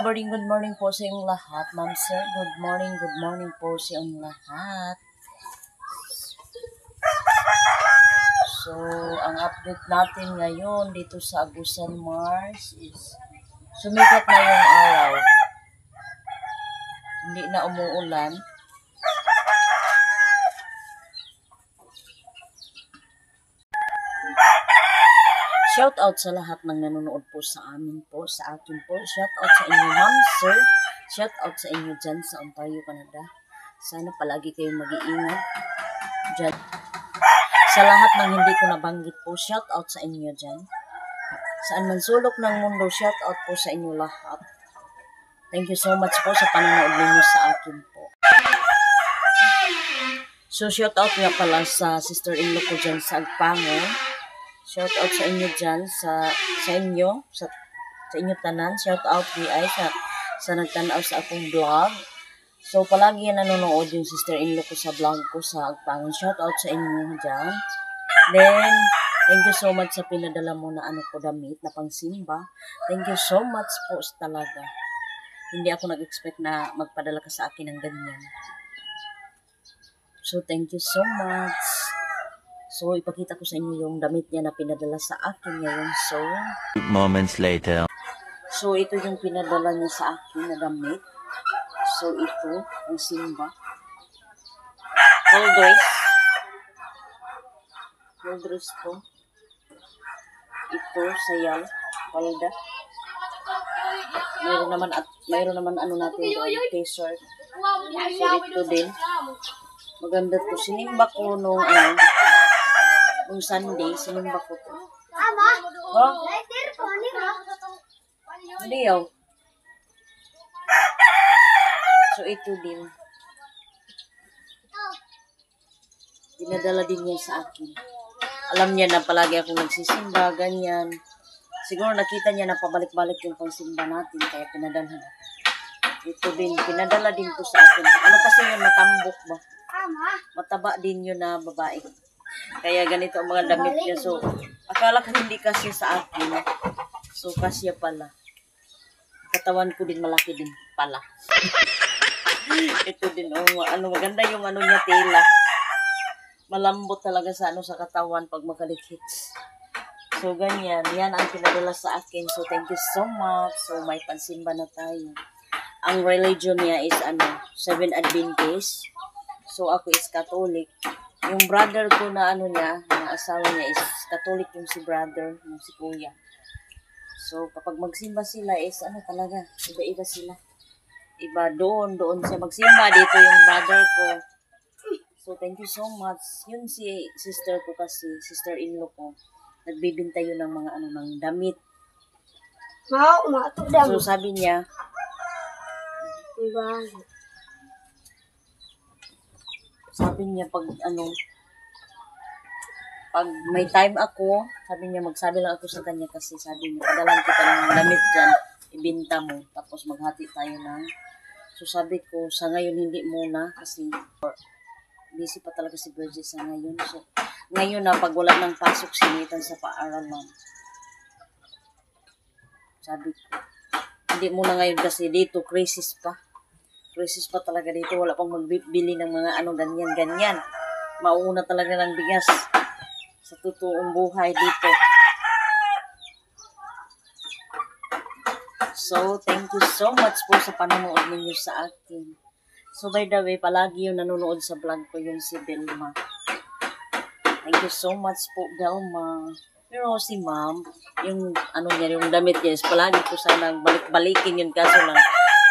good morning po sa inyong lahat. Ma'am sir, good morning po sa inyong lahat. So, ang update natin ngayon dito sa Agusan Mars is sumikat na yung araw. Hindi na umuulan. Shout out sa lahat ng nanonood po sa amin po, sa akin po. Shout out sa inyo, ma'am, sir. Shout out sa inyo dyan sa Ontario, Canada. Sana palagi kayong mag-iingat dyan. Sa lahat ng hindi ko nabanggit po, shout out sa inyo dyan. Saan man sulok ng mundo, shout out po sa inyo lahat. Thank you so much po sa panonood ninyo sa akin po. So, shout out nga pala sa sister-in-law ko dyan sa Agpango. Shout out sa inyo dyan, sa inyo tanan. Shout out VI sa nagtanaw sa akong vlog. So, palagi yan nanonood yung sister-in-law ko sa vlog ko sa Agpangon. Shout out sa inyo dyan. Then, thank you so much sa pinadala mo na damit na pangsimba. Thank you so much po talaga. Hindi ako nag-expect na magpadala ka sa akin ng ganyan. So, thank you so much. So, ipakita ko sa inyo yung damit niya na pinadala sa akin ngayon. So, moments later. So, ito yung pinadala niya sa akin na damit. So, ito, ang simba. Full dress. Full dress to. Ito, sayal. Palda. Mayroon naman ano natin doon, t-shirt. So, ito din. Maganda to. Sinimba ko nung Sunday, sinimba ko to. Oh? Hindi yaw. So, ito din. Pinadala din niya sa akin. Alam niya na palagi ako nagsisimba, ganyan. Siguro nakita niya na pabalik-balik yung pangsimba natin, kaya pinadala na. Ito din, pinadala din to sa akin. Ano kasi yun, matambok ba? Mataba din yun na babae. Kaya ganito ang mga damit niya. So, akala ko hindi kasi sa akin. So, kasya pala. Katawan ko din malaki din pala. Ito din, maganda yung niya, tela. Malambot talaga sa sa katawan pag magalit-hits. So, ganyan. Yan ang pinadala sa akin. So, thank you so much. So, may pansimba na tayo. Ang religion niya is, Seventh Adventist. So, ako is Catholic. Yung brother ko na na asawa niya is Catholic yung si brother, yung si kuya. So, kapag magsimba sila is, talaga, iba-iba sila. Iba doon siya magsimba. Dito yung brother ko. So, thank you so much. Yun si sister ko kasi, sister-in-law ko. Nagbibinta yun ng mga ng damit. So, sabi niya, pag may time ako, sabi niya, magsabi lang ako sa kanya kasi sabi niya, padalan kita ng damit dyan, ibinta mo, tapos maghati tayo ng. So, sabi ko, sa ngayon hindi muna kasi busy pa talaga si Virgie sa ngayon. So, ngayon na, pag wala ng pasok, sinitan sa paaralan. Sabi ko, hindi muna ngayon kasi dito, crisis pa. Crisis pa talaga dito. Wala pang magbibili ng mga ganyan-ganyan. Mauna talaga ng bigas sa totoong buhay dito. So, thank you so much po sa panonood ninyo sa akin. So, by the way, palagi yung nanonood sa vlog ko yung si Belma. Thank you so much po, Belma. Pero si ma'am, yung yung damit niya, palagi ko sana balik-balikin yun. Kaso lang,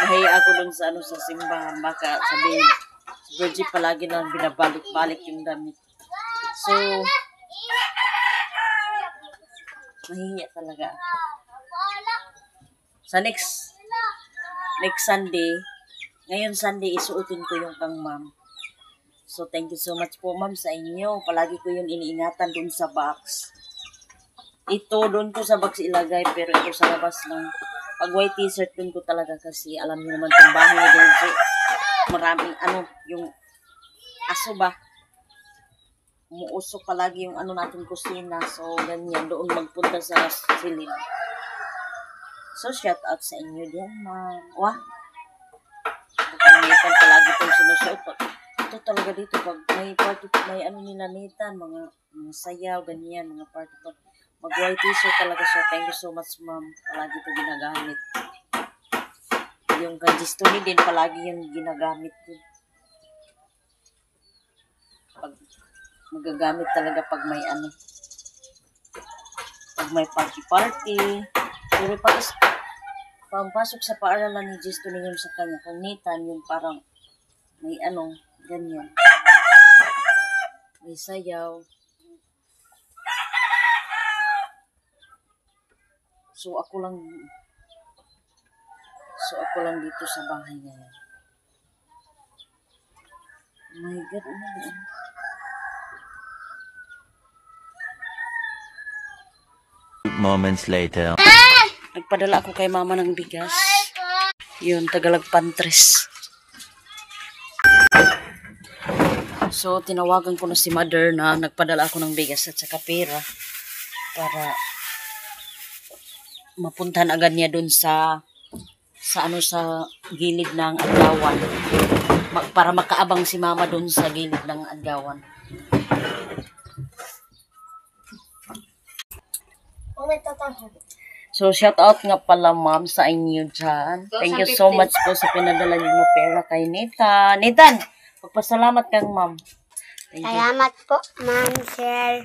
nahiya ako dun sa sa simbahan. Baka sabihin, si Virgie palagi lang binabalik-balik yung damit. So, mahihiya talaga. Sa next Sunday, ngayon Sunday, isuotin ko yung kang ma'am. So, thank you so much po, ma'am, sa inyo. Palagi ko yung iniingatan dun sa box. Ito, dun ko sa box ilagay, pero ito sa labas lang. Pag white t-shirt, dun ko talaga kasi alam niyo naman itong bahay ni Virgie. Maraming, yung aso ba? Umuusok palagi yung natin kusina. So, ganyan, doon magpunta sa silid. So, shout out sa inyo din, ma'am. Wah! Pagkanitan palagi itong sinusuot. Ito talaga dito, pag may party, may ano nila nitan, mga sayaw, ganyan, mga party pag mag-white t-shirt talaga siya. Thank you so much, ma'am. Palagi ito ginagamit. Yung kanjistoni din, palagi yung ginagamit din. Pag magagamit talaga pag may ano, pag may party. Pero pag pampasok sa paaralan ni Justoni yung sa kanya, kung nitan, yung parang may ano, ganyan. May sayaw. So ako lang dito sa bahay ngayon. Oh my God, ano ba yan? Moments later. Nagpadala ako kay mama ng bigas. Yun, Tagalog Pantres. So, tinawagan ko na si mother na nagpadala ako ng bigas at saka pera para mapuntahan agad niya dun sa gilid ng Agawan. Para makaabang si mama dun sa gilid ng Agawan. So, shout out nga pala, ma'am, sa inyo dyan. Thank you so much po sa pinadala niyo na pera kay Nathan. Nathan, magpasalamat kang, ma'am. Salamat po, ma'am, sir.